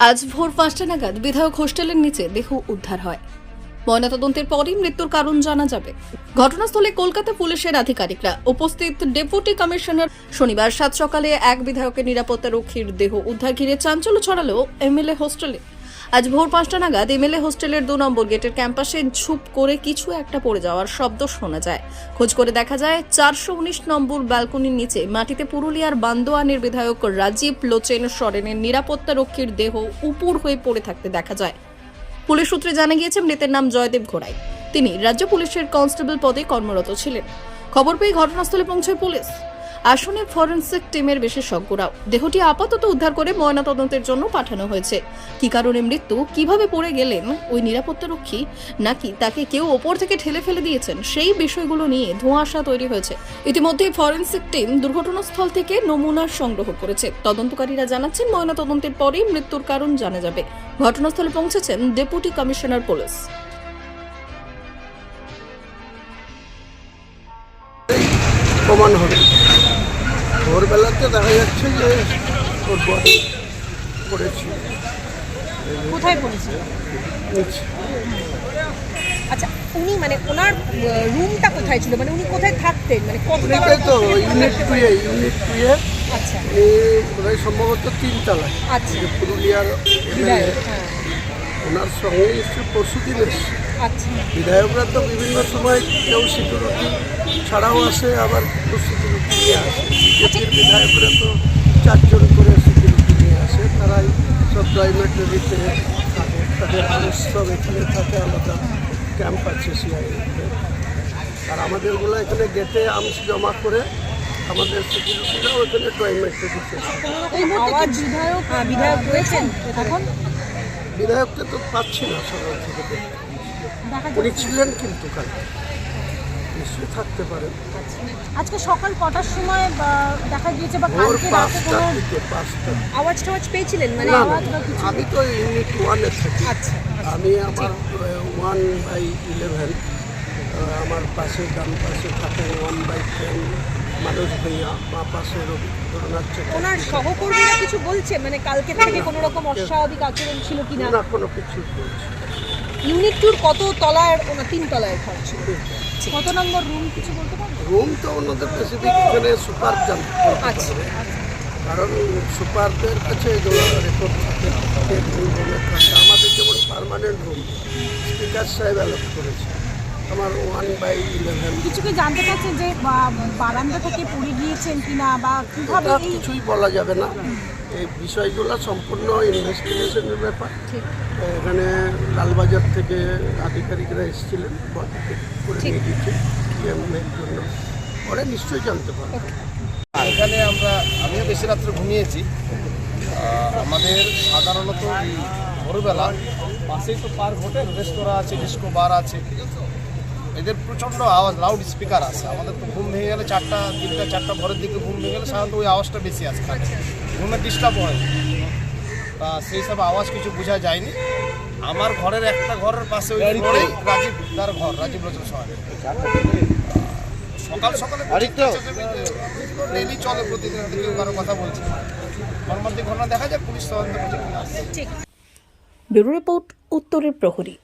আজ ভোর ৫টা নাগাদ বিধায়ক হোস্টেলের নিচে দেহ উদ্ধার হয়। ময়নাতদন্তের পরই মৃত্যুর কারণ জানা যাবে। ঘটনাস্থলে কলকাতা পুলিশের আধিকারিকরা উপস্থিত। ডেপুটি কমিশনার শনিবার ৭ সকালে এক বিধায়কের নিরাপত্তা রক্ষীর দেহ উদ্ধার ঘিরে চাঞ্চল্য ছড়ালো এমএলএ হোস্টেলে। আজ ভোর ৫টা নাগাদ এমএলএ হোস্টেলের ২ নম্বর গেটের ক্যাম্পাসে ঝুপ করে কিছু একটা পড়ে যাওয়ার শব্দ শোনা যায়। খোঁজ করে দেখা যায় ৪১৯ নম্বর ব্যালকনির নিচে মাটিতে পুরুলিয়ার বান্দোয়ানের বিধায়ক রাজীব লোচেন সরেনের নিরাপত্তা রক্ষীর দেহ উপুড় হয়ে পড়ে থাকতে দেখা যায়। পুলিশ সূত্রে জানা গিয়েছে মৃতের নাম জয়দেব ঘোড়াই। তিনি রাজ্য পুলিশের কনস্টেবল পদে কর্মরত ছিলেন। খবর পেয়ে ঘটনাস্থলে পৌঁছায় পুলিশ। আসনে ফরেনসিক টিমের বিশেষজ্ঞরাও দেহটি আপাতত উদ্ধার করে ময়নাতদন্তের জন্য পাঠানো হয়েছে। কি কারণে মৃত্যু, কিভাবে পড়ে গেলেন ওই নিরাপত্তারক্ষী, নাকি তাকে কেউ ওপর থেকে ঠেলে ফেলে দিয়েছেন, সেই বিষয়গুলো নিয়ে ধোঁয়াশা তৈরি হয়েছে। ইতিমধ্যে ফরেনসিক টিম দুর্ঘটনাস্থল থেকে নমুনা সংগ্রহ করেছে। তদন্তকারীরা জানাচ্ছেন ময়নাতদন্তের পরেই মৃত্যুর কারণ জানা যাবে। ঘটনাস্থলে পৌঁছেছেন ডেপুটি কমিশনার পুলিশ। প্রমাণ হবে। ভোরবেলাতে দেখা যাচ্ছে যে ওর বডি পড়েছে। কোথায় পড়েছে? নিচে। আচ্ছা, উনি মানে ওনার রুমটা কোথায় ছিল, মানে উনি কোথায় থাকতেন, মানে কত উনিটাই তো ইউনিট টুয়ে। আচ্ছা, ওরাই সম্ভবত 3 তলায়। আচ্ছা, যে পুরুলিয়ার বিধায়ক, হ্যাঁ, ওনার সঙ্গে এসে পরশুদিন এসছে। আচ্ছা, বিধায়করা তো বিভিন্ন সময় কেউ সিকিউরিটি ছাড়াও আসে, আবার কেউ সিকিউরিটি নিয়ে আসে। বিজেপির বিধায়করা তো 4 জন করে সিকিউরিটি নিয়ে আসে। তারাই সব ড্রয়মেটরিতে থাকে, তাদের মানুষ সব এখানে থাকে, আলাদা ক্যাম্প আছে সিআইএতে। আর আমাদেরগুলো এখানে গেটে আর্মস জমা করে আমাদের সিকিউরিটিরাও এখানে ড্রয়মেটরিতে। বিধায়ক রয়েছেন এখন? বিধায়ককে তো পাচ্ছি না সকাল থেকে দেখতে। উনি ছিলেন কিন্তু কালকে, নিশ্চয়ই থাকতে পারেন। আজকে সকাল কটার সময় দেখা গিয়েছে বা ভোর কালকে রাতে 5টা কোনো থেকে 5টা। আওয়াজ টাওয়াজ পেয়েছিলেন, মানে না, আওয়াজ বা কিছু? আমি তো ইউনিট 1-এ থাকি। আচ্ছা, আমি আমার 1/11 আমার পাশে ডান পাশে থাকেন 1/10 মানুষ ভাইয়া, বা পাশে রবীন্দ্রনাথ ওনার সহকর্মীরা কিছু বলছে, মানে কালকে থেকে কোনো রকম অস্বাভাবিক আচরণ ছিল কিনা? না, কোনো কিছু বলছে। ইউনিট টুর কত তলায়? ওনা 3 তলায় ঘর ছিল। কত নম্বর রুম কিছু বলতে পারবেন? রুম তো ওনাদের স্পেসিফিক এখানে সুপার জানতে আচ্ছা, পারবে, কারণ সুপারদের কাছে এগুলো রেকর্ড থাকে। আমাদের যেমন পার্মানেন্ট রুম স্পিকার সাহেব অ্যালট করেছে। আমার 1/11। কিছু কি জানতে চাচ্ছেন যে বারান্দা থেকে পড়ে গিয়েছেন কিনা বা কিভাবে? কিছুই বলা যাবে না। এই বিষয়গুলো সম্পূর্ণ ইনভেস্টিগেশনের ব্যাপার। এখানে লালবাজার থেকে আধিকারিকরা এসেছিলেন, করে নিয়ে দিচ্ছে এর জন্য। পরে নিশ্চয়ই জানতে পারবো। এখানে আমিও বেশি রাত্রে ঘুমিয়েছি। আমাদের সাধারণত ভোরবেলা পাশেই তো পার্ক হোটেল, রেস্তোরাঁ আছে, ডিস্কো বার আছে, এদের প্রচণ্ড আওয়াজ, লাউড স্পিকার আছে। আমাদের তো ঘুম ভেঙে গেলে 4টা ভোরের দিকে ঘুম ভেঙে গেলে সাধারণত ওই আওয়াজটা বেশি আসে, ঘুমে ডিস্টার্ব হয়। তা সেই সব আওয়াজ কিছু বোঝা যায়নি। আমার ঘরের একটা ঘরের পাশে ওই রাজীব, তার ঘর রাজীব লোচন শহরে। সকাল সকালে ডেলি চলে, প্রতিদিন কেউ কারো কথা বলছে। মর্মান্তিক ঘটনা দেখা যায়, পুলিশ তদন্ত করছে। ব্যুরো রিপোর্ট, উত্তরের প্রহরী।